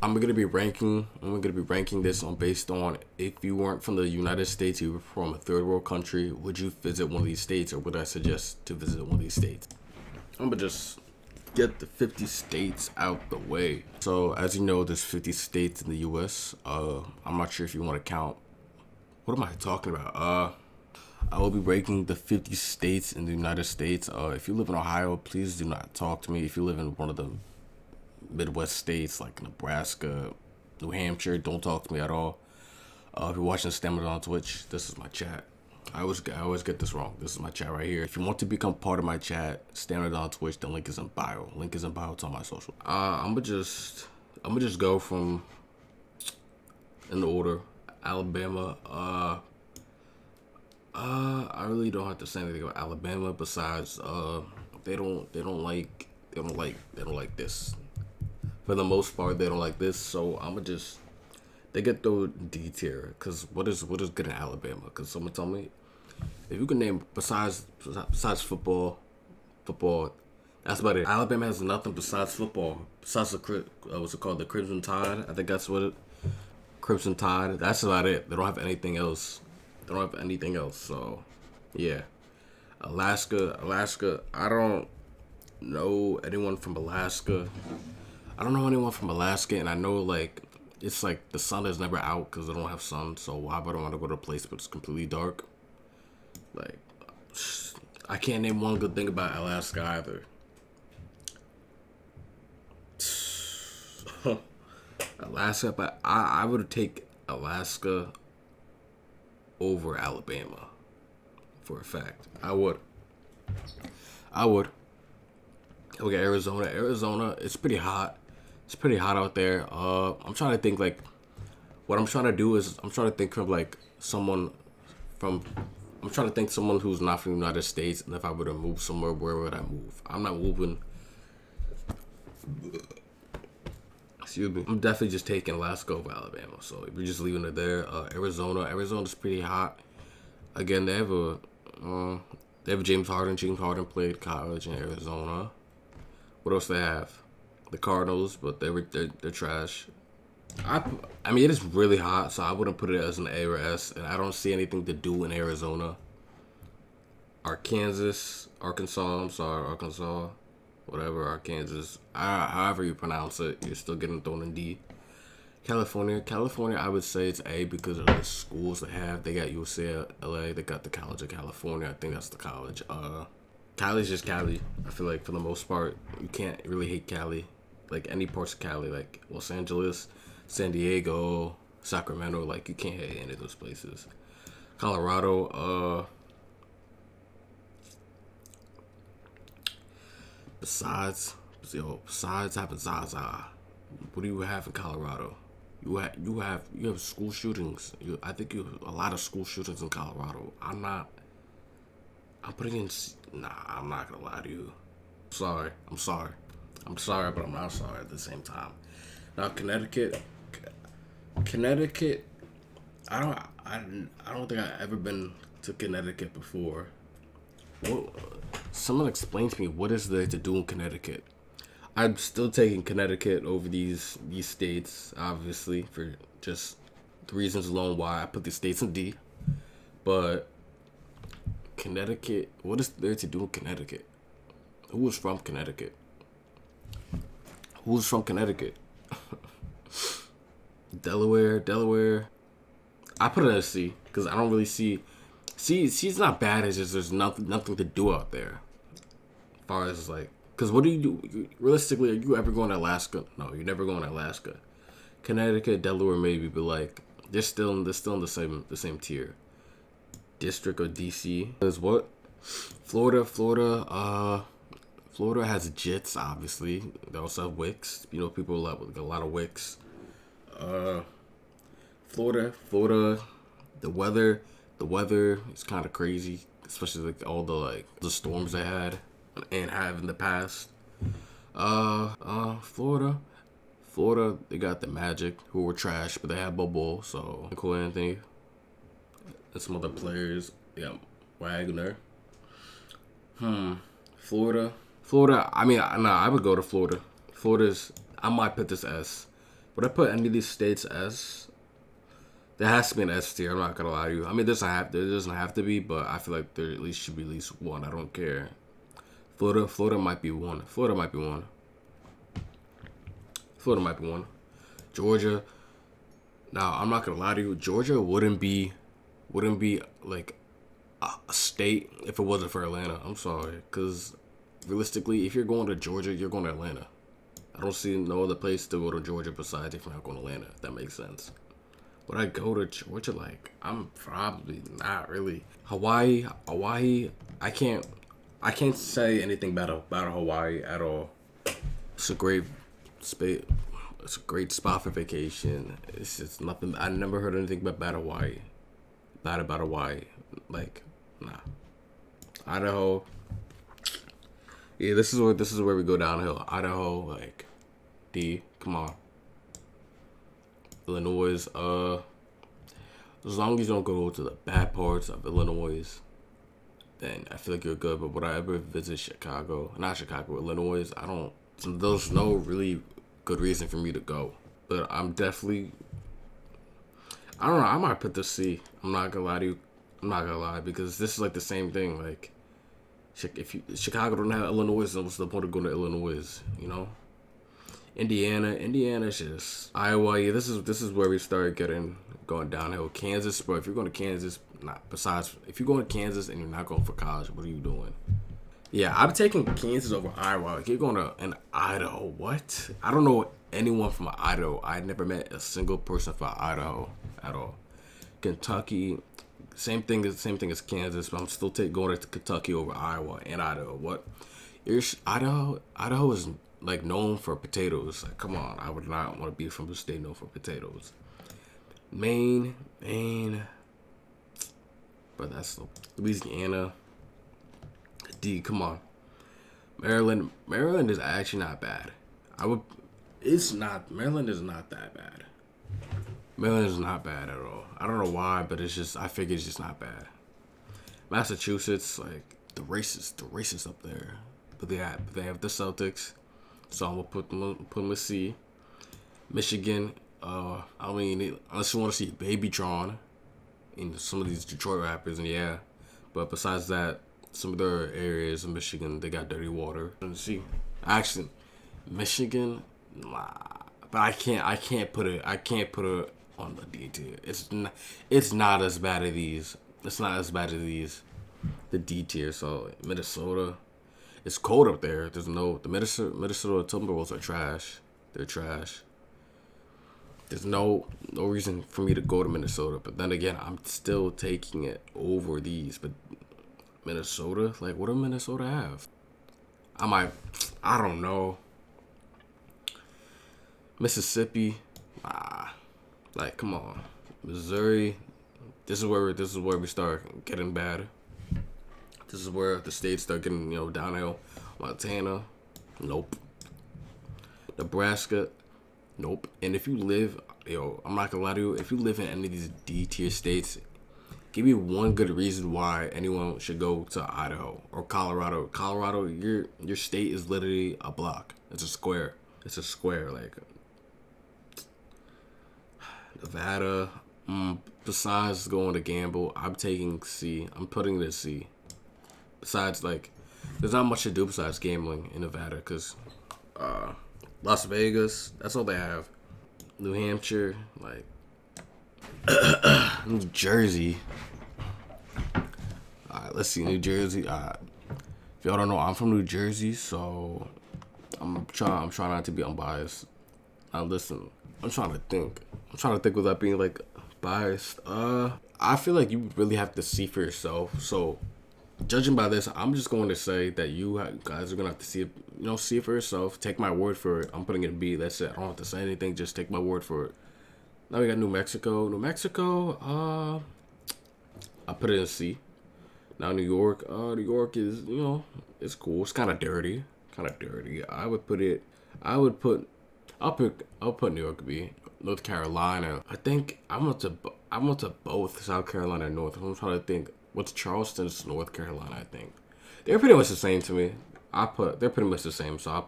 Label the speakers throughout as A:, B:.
A: I'm gonna be ranking this on based on if you weren't from the United States, you were from a third world country, would you visit one of these states, or would I suggest to visit one of these states? I'm gonna just get the 50 states out the way. So as you know, there's 50 states in the U.S. I'm not sure if you want to count. What am I talking about? I will be ranking the 50 states in the United States. If you live in Ohio, please do not talk to me. If you live in one of the Midwest states like Nebraska, New Hampshire, don't talk to me at all. If you're watching Stammathedon on Twitch, this is my chat. I always get this wrong. This is my chat right here. If you want to become part of my chat, Stammathedon on Twitch. The link is in bio. Link is in bio. It's on my social. I'm gonna just go from in the order. Alabama. I really don't have to say anything about Alabama besides they don't like this. For the most part, they don't like this. So I'm gonna just they get the D tier. Cause what is good in Alabama? Cause someone tell me if you can name besides football, that's about it. Alabama has nothing besides football. Besides the what's it called? The Crimson Tide. I think that's what it. Crimson Tide. That's about it. They don't have anything else. So, yeah. Alaska. I don't know anyone from Alaska. And I know like it's like the sun is never out because they don't have sun. So why would I want to go to a place but it's completely dark? Like, I can't name one good thing about Alaska either. Alaska, but I would take Alaska over Alabama for a fact. I would. Okay, Arizona, it's pretty hot. It's pretty hot out there. I'm trying to think like what I'm trying to do is I'm trying to think of like someone who's not from the United States, and if I were to move somewhere, where would I move? I'm not moving. Excuse me. I'm definitely just taking Alaska over Alabama. So if you're just leaving it there, Arizona's pretty hot. Again, they have James Harden. James Harden played college in Arizona. What else they have? The Cardinals, but they're trash. I mean, it is really hot, so I wouldn't put it as an A or S, and I don't see anything to do in Arizona. Arkansas. Whatever, Arkansas. However you pronounce it, you're still getting thrown in D. California, I would say it's A because of the schools they have. They got UCLA, they got the College of California. I think that's the college. Cali's just Cali. I feel like for the most part, you can't really hate Cali. Like any parts of Cali, like Los Angeles, San Diego, Sacramento, like you can't hate any of those places. Colorado, besides having Zaza, what do you have in Colorado? You have school shootings. I think you have a lot of school shootings in Colorado. I'm not gonna lie to you. I'm sorry, but I'm not sorry at the same time. Now Connecticut, I don't think I've ever been to Connecticut before. Well, someone explain to me what is there to do in Connecticut. I'm still taking Connecticut over these states, obviously, for just the reasons alone why I put these states in D. But Connecticut, what is there to do in Connecticut? Who is from Connecticut? Delaware. I put it as C because I don't really see. C's not bad. It's just there's nothing to do out there. As far as like, because what do you do? Realistically, are you ever going to Alaska? No, you're never going to Alaska. Connecticut, Delaware, maybe, but like they're still in the same tier. District of DC is what? Florida has Jits, obviously. They also have Wicks. You know, people with a lot of Wicks. Florida, the weather is kind of crazy, especially like all the storms they had and have in the past. Florida, they got the Magic, who were trash, but they had Bobo, so Nicole Anthony and some other players. Yeah, Wagner. Florida. I mean, I would go to Florida. I might put this S. Would I put any of these states as? There has to be an S tier. I'm not gonna lie to you. I mean, there doesn't have to be, but I feel like there at least should be at least one. I don't care. Florida might be one. Florida might be one. Florida might be one. Georgia. Now, I'm not gonna lie to you. Georgia wouldn't be like a state if it wasn't for Atlanta. I'm sorry, because realistically, if you're going to Georgia, you're going to Atlanta. I don't see no other place to go to Georgia besides if you're not going to Atlanta. If that makes sense. Would I go to Georgia? Like, I'm probably not really. Hawaii. I can't say anything bad about Hawaii at all. It's a great space. It's a great spot for vacation. It's just nothing. I never heard anything but bad Hawaii. Bad about Hawaii. Like, nah. Idaho. Yeah, this is where we go downhill. Idaho, like, D. Come on. Illinois. As long as you don't go to the bad parts of Illinois, then I feel like you're good. But would I ever visit Chicago? Not Chicago, Illinois. I don't. There's no really good reason for me to go. But I'm definitely. I don't know. I might put the C. I'm not gonna lie to you. I'm not gonna lie, because this is like the same thing. Like, if Chicago don't have Illinois, then what's the point of going to Illinois? You know. Indiana's just Iowa. Yeah, this is where we start going downhill. Kansas, bro. If you're going to Kansas, if you're going to Kansas and you're not going for college, what are you doing? Yeah, I'm taking Kansas over Iowa. Like, you're going to Idaho. What? I don't know anyone from Idaho. I never met a single person from Idaho at all. Kentucky, same thing as Kansas, but I'm still going to Kentucky over Iowa and Idaho. What? Idaho is like known for potatoes. Like, come on, I would not want to be from a state known for potatoes. Maine, but that's Louisiana. D, come on. Maryland is actually not bad. Maryland is not that bad. Maryland is not bad at all. I don't know why, but I figure it's just not bad. Massachusetts, like, the racist up there, but they have the Celtics. So I'm gonna put them with C. Michigan, I mean, unless you want to see Babytron in some of these Detroit rappers, and yeah. But besides that, some of their areas in Michigan, they got dirty water. And see, actually, Michigan, nah. But I can't put it on the D tier. It's not as bad as these. It's not as bad as these. The D tier. So Minnesota. It's cold up there. The Minnesota Timberwolves are trash. They're trash. There's no reason for me to go to Minnesota. But then again, I'm still taking it over these. But Minnesota? Like, what do Minnesota have? I don't know. Mississippi? Like, come on. Missouri? This is where we start getting bad. This is where the states start getting, downhill. Montana, nope. Nebraska, nope. And if you live, I'm not gonna lie to you, if you live in any of these D tier states, give me one good reason why anyone should go to Idaho or Colorado. Colorado, your state is literally a block. It's a square. Like, Nevada. Besides going to gamble, I'm taking C. I'm putting it at C. Besides, like, there's not much to do besides gambling in Nevada, because Las Vegas, that's all they have. New Hampshire, like, New Jersey. Alright, let's see, New Jersey. If y'all don't know, I'm from New Jersey, so I'm trying not to be unbiased. Now listen, I'm trying to think without being, like, biased. I feel like you really have to see for yourself. So, judging by this, I'm just going to say that you guys are gonna have to see it. See it for yourself. Take my word for it. I'm putting it in B. That's it. I don't have to say anything. Just take my word for it. Now we got New Mexico. I put it in C. Now New York. New York is, it's cool. It's kind of dirty. I'll put New York B. North Carolina. I think I went to both South Carolina and North. I'm trying to think. What's Charleston's North Carolina? I think they're pretty much the same to me. They're pretty much the same. So I'll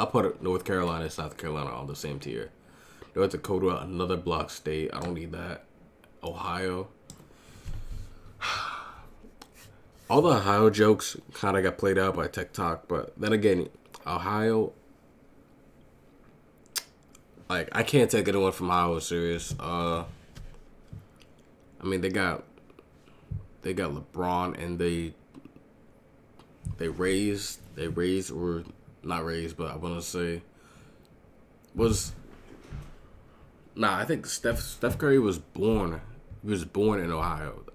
A: put North Carolina and South Carolina on the same tier. North Dakota, another block state. I don't need that. Ohio. All the Ohio jokes kind of got played out by TikTok, but then again, Ohio, like, I can't take anyone from Ohio serious. I mean, they got LeBron, and they raised or not raised, but I want to say I think Steph Curry was born. He was born in Ohio.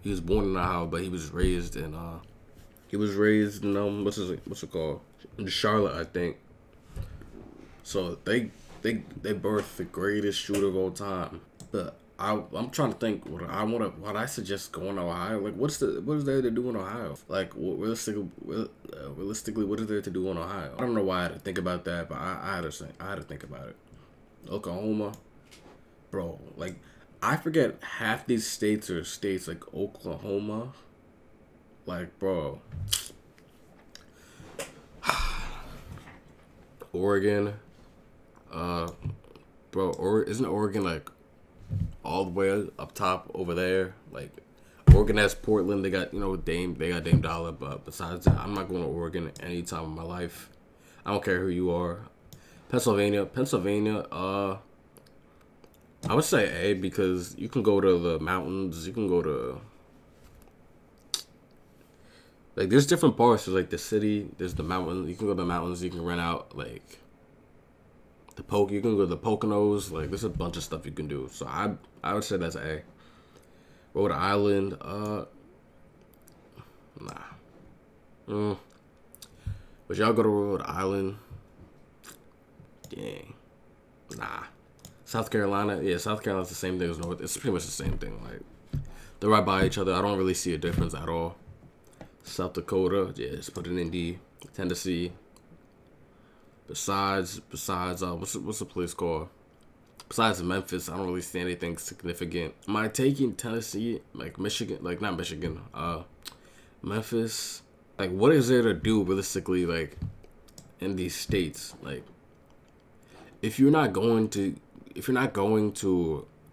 A: He was born in Ohio, but he was raised in what's it called? In Charlotte, I think. So they birthed the greatest shooter of all time. But I'm trying to think what I suggest going to Ohio. Like, what is there to do in Ohio? Like, realistically, what is there to do in Ohio? I don't know why I had to think about that, but I had to think about it. Oklahoma, bro. Like, I forget half these states are states like Oklahoma. Like, bro. Oregon. Bro, isn't Oregon like all the way up top over there? Like, Oregon has Portland. They got, Dame Dollar. But besides that, I'm not going to Oregon any time in my life. I don't care who you are. Pennsylvania. I would say A, because you can go to the mountains. You can go to, like, there's different parts. There's like the city. There's the mountain. You can go to the mountains. You can rent out like you can go to the Poconos. Like, there's a bunch of stuff you can do. So I would say that's A. Rhode Island. Nah. Would y'all go to Rhode Island? Dang. Nah. South Carolina, yeah, South Carolina's the same thing as North. It's pretty much the same thing. Like, they're right by each other. I don't really see a difference at all. South Dakota, yeah, just put it in D. Tennessee. Besides, what's the place called? Besides Memphis, I don't really see anything significant. Am I taking Tennessee, like Michigan, like not Michigan, Memphis? Like, what is there to do realistically, like, in these states? Like, if you're not going to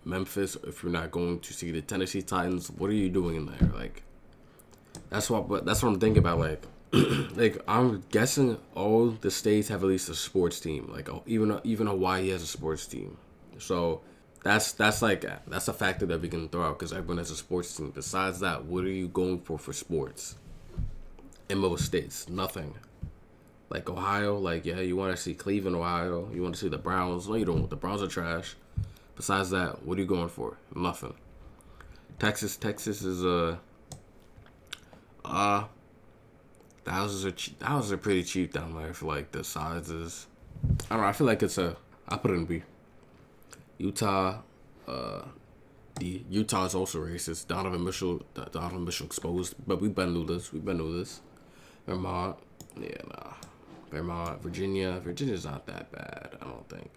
A: Memphis, if you're not going to see the Tennessee Titans, what are you doing in there? Like, that's what I'm thinking about. Like, like, I'm guessing all the states have at least a sports team. Like, even Hawaii has a sports team. So that's a factor that we can throw out because everyone has a sports team. Besides that, what are you going for sports? In most states, nothing. Like Ohio, like, yeah, you want to see Cleveland, Ohio. You want to see the Browns. No, you don't. The Browns are trash. Besides that, what are you going for? Nothing. Texas is houses are pretty cheap down there for like the sizes. I don't know. I feel like I put it in B. Utah, Utah is also racist. Donovan Mitchell exposed, but we've been through this. Vermont, yeah, nah. Vermont, Virginia's not that bad, I don't think.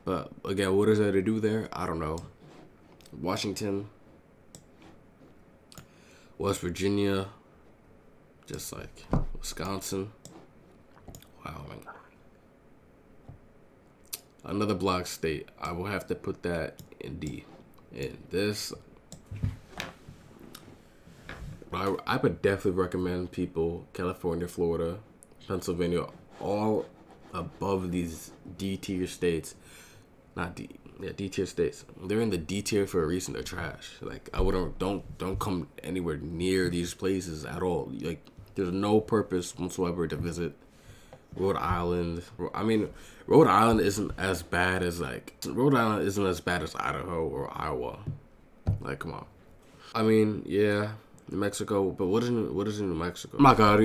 A: But again, what is there to do there? I don't know. Washington, West Virginia, just like Wisconsin, Wyoming. Another block state. I will have to put that in D. And this, I would definitely recommend people California, Florida, Pennsylvania, all above these D tier states. Not D, yeah, D tier states. They're in the D tier for a reason. They're trash. Like, I wouldn't, don't come anywhere near these places at all. Like, there's no purpose whatsoever to visit Rhode Island. I mean, Rhode Island isn't as bad as Idaho or Iowa. Like, come on. I mean, yeah, New Mexico, but what is in New Mexico? Oh my God,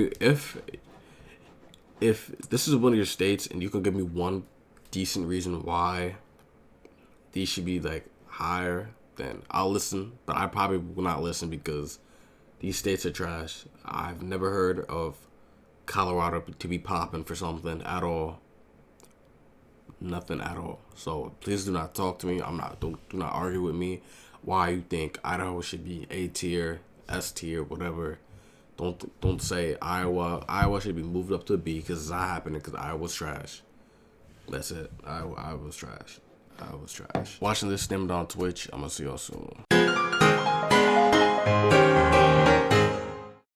A: if this is one of your states and you can give me one decent reason why these should be like higher, then I'll listen. But I probably will not listen because these states are trash. I've never heard of Colorado to be popping for something at all. Nothing at all. So please do not talk to me. Do not argue with me why you think Idaho should be A tier, S tier, whatever. Don't say Iowa should be moved up to a B because it's not happening because Iowa's trash. That's it. Iowa's trash. I was trash. Watching this stemmed on Twitch. I'm gonna see y'all soon.